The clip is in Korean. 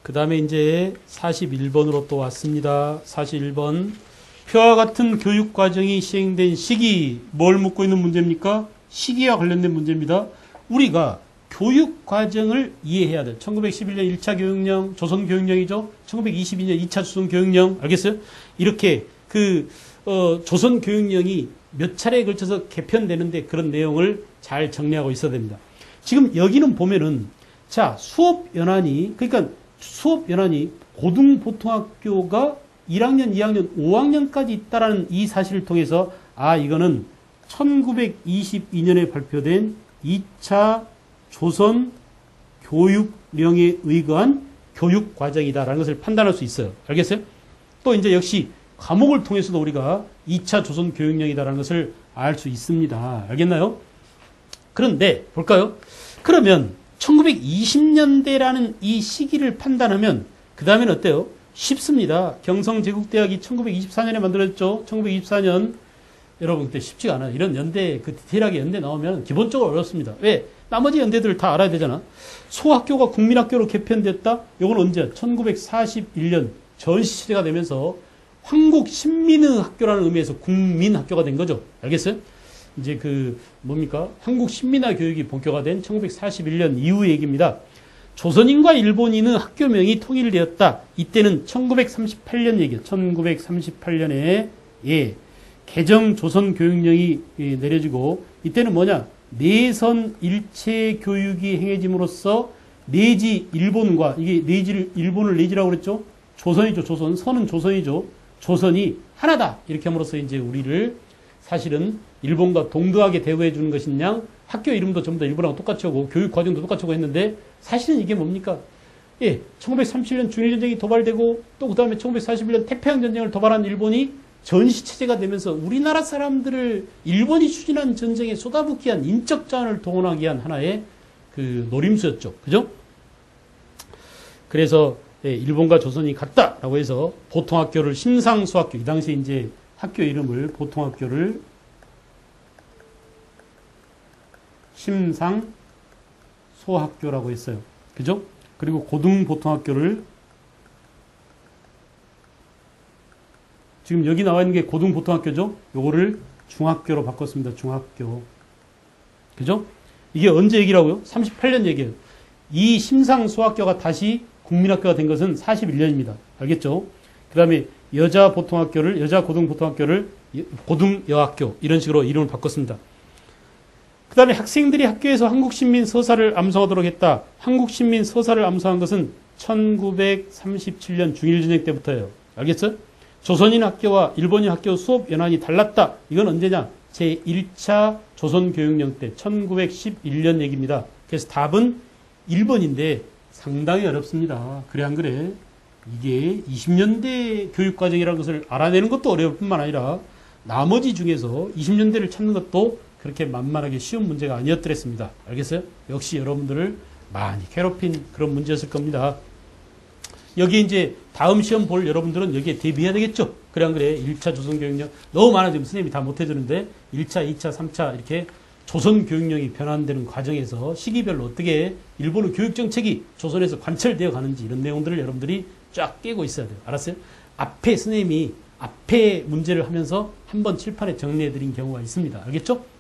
그 다음에 이제 41번으로 또 왔습니다. 41번. 표와 같은 교육과정이 시행된 시기, 뭘 묻고 있는 문제입니까? 시기와 관련된 문제입니다. 우리가 교육과정을 이해해야 돼요. 1911년 1차 교육령, 조선교육령이죠. 1922년 2차 조선교육령, 알겠어요? 이렇게 조선교육령이 몇 차례에 걸쳐서 개편되는데 그런 내용을 잘 정리하고 있어야 됩니다. 지금 여기는 보면은, 자, 수업연한이 고등보통학교가 1학년, 2학년, 5학년까지 있다라는 이 사실을 통해서, 이거는 1922년에 발표된 2차 조선 교육령에 의거한 교육 과정이다라는 것을 판단할 수 있어요. 알겠어요? 또 이제 역시 과목을 통해서도 우리가 2차 조선 교육령이다라는 것을 알 수 있습니다. 알겠나요? 그런데 볼까요? 그러면 1920년대라는 이 시기를 판단하면 그 다음에는 어때요? 쉽습니다. 경성제국대학이 1924년에 만들어졌죠. 1924년. 여러분 그때 쉽지가 않아요. 이런 연대, 디테일하게 연대 나오면 기본적으로 어렵습니다. 왜? 나머지 연대들을 다 알아야 되잖아. 소학교가 국민학교로 개편됐다? 이건 언제? 1941년 전시체제가 되면서 한국신민학교라는 의미에서 국민학교가 된 거죠. 알겠어요? 이제 한국신민화 교육이 본격화된 1941년 이후 얘기입니다. 조선인과 일본인의 학교명이 통일되었다. 이때는 1938년 얘기예요. 1938년에 개정 조선교육령이 내려지고, 이때는 뭐냐? 내선 일체 교육이 행해짐으로써 내지 일본과, 이게 일본을 내지라고 그랬죠? 조선이죠, 조선. 선은 조선이죠. 조선이 하나다. 이렇게 함으로써 이제 우리를 사실은 일본과 동등하게 대우해 주는 것이냐, 학교 이름도 전부 다 일본하고 똑같이 하고, 교육 과정도 똑같이 하고 했는데, 사실은 이게 뭡니까? 1937년 중일전쟁이 도발되고, 또 그 다음에 1941년 태평양전쟁을 도발한 일본이 전시체제가 되면서 우리나라 사람들을 일본이 추진한 전쟁에 쏟아붓기 위한 인적 자원을 동원하기 위한 하나의 노림수였죠. 그죠? 그래서 일본과 조선이 같다라고 해서 보통학교를 심상소학교, 이 당시 이제 학교 이름을 보통학교를 심상소학교라고 했어요. 그죠? 그리고 고등보통학교를, 지금 여기 나와 있는 게 고등보통학교죠? 요거를 중학교로 바꿨습니다. 중학교. 그죠? 이게 언제 얘기라고요? 38년 얘기예요. 이 심상소학교가 다시 국민학교가 된 것은 41년입니다. 알겠죠? 그 다음에 여자 고등보통학교를 고등여학교, 이런 식으로 이름을 바꿨습니다. 그 다음에 학생들이 학교에서 한국신민 서사를 암송하도록 했다. 한국신민 서사를 암송한 것은 1937년 중일전쟁 때부터예요. 알겠어요? 조선인 학교와 일본인 학교 수업 연한이 달랐다. 이건 언제냐? 제1차 조선교육령 때 1911년 얘기입니다. 그래서 답은 1번인데 상당히 어렵습니다. 그래 안 그래? 이게 20년대 교육과정이라는 것을 알아내는 것도 어려울 뿐만 아니라 나머지 중에서 20년대를 찾는 것도 그렇게 만만하게 쉬운 문제가 아니었더랬습니다. 알겠어요? 역시 여러분들을 많이 괴롭힌 그런 문제였을 겁니다. 여기 이제 다음 시험 볼 여러분들은 여기에 대비해야 되겠죠? 그래 안 그래? 1차 조선교육령 너무 많아지면 선생님이 다 못해주는데 1차, 2차, 3차 이렇게 조선교육령이 변환되는 과정에서 시기별로 어떻게 일본의 교육정책이 조선에서 관철되어 가는지 이런 내용들을 여러분들이 쫙 깨고 있어야 돼요. 알았어요? 앞에 선생님이 앞에 문제를 하면서 한번 칠판에 정리해드린 경우가 있습니다. 알겠죠?